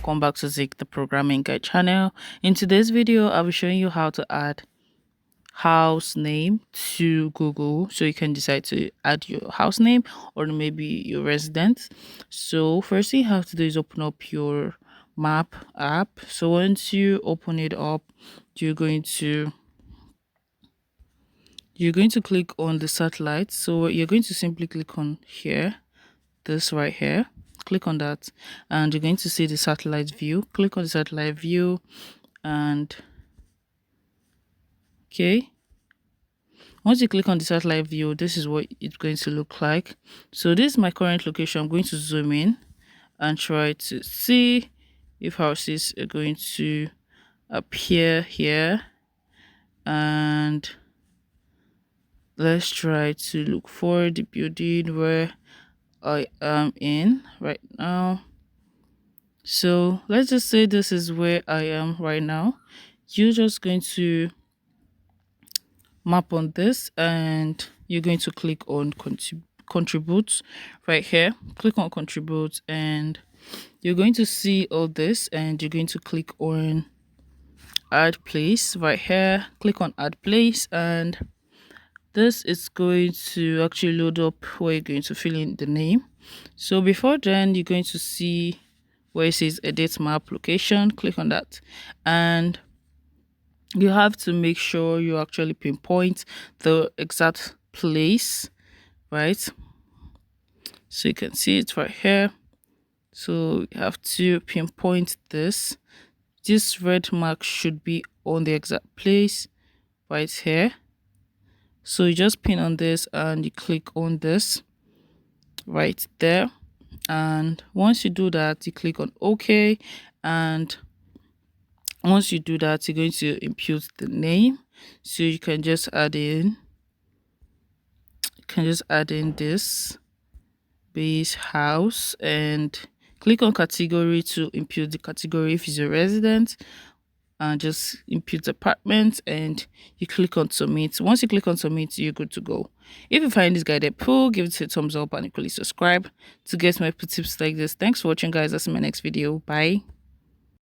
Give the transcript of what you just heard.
welcome back to Zik the Programming Guide channel. In today's video I'll be showing you how to add house name to Google, so you can decide to add your house name or maybe your residence. So first thing you have to do is open up your map app. So once you open it up, you're going to click on the satellite. So you're going to simply click on here, this right here, click on that, and you're going to see the satellite view. Click on the satellite view, and okay, once you click on the satellite view, this is what it's going to look like. So this is my current location. I'm going to zoom in and try to see if houses are going to appear here, and let's try to look for the building where I am in right now. So let's just say this is where I am right now. You're just going to map on this, and you're going to click on contribute right here. Click on contribute, and you're going to see all this, and you're going to click on add place right here. Click on add place, and this is going to actually load up where you're going to fill in the name. So before then, you're going to see where it says edit map location. Click on that, and you have to make sure you actually pinpoint the exact place, right? So you can see it right here. So you have to pinpoint this. This red mark should be on the exact place right here. So you just pin on this and you click on this right there, and once you do that, you click on OK, and once you do that, you're going to impute the name. So you can just add in this base house, and click on category to impute the category if it's a resident, and just impute apartment, and you click on submit. Once you click on submit, you're good to go. If you find this guide helpful, give it a thumbs up and equally subscribe to get more tips like this. Thanks for watching, guys. I'll see you in my next video. Bye.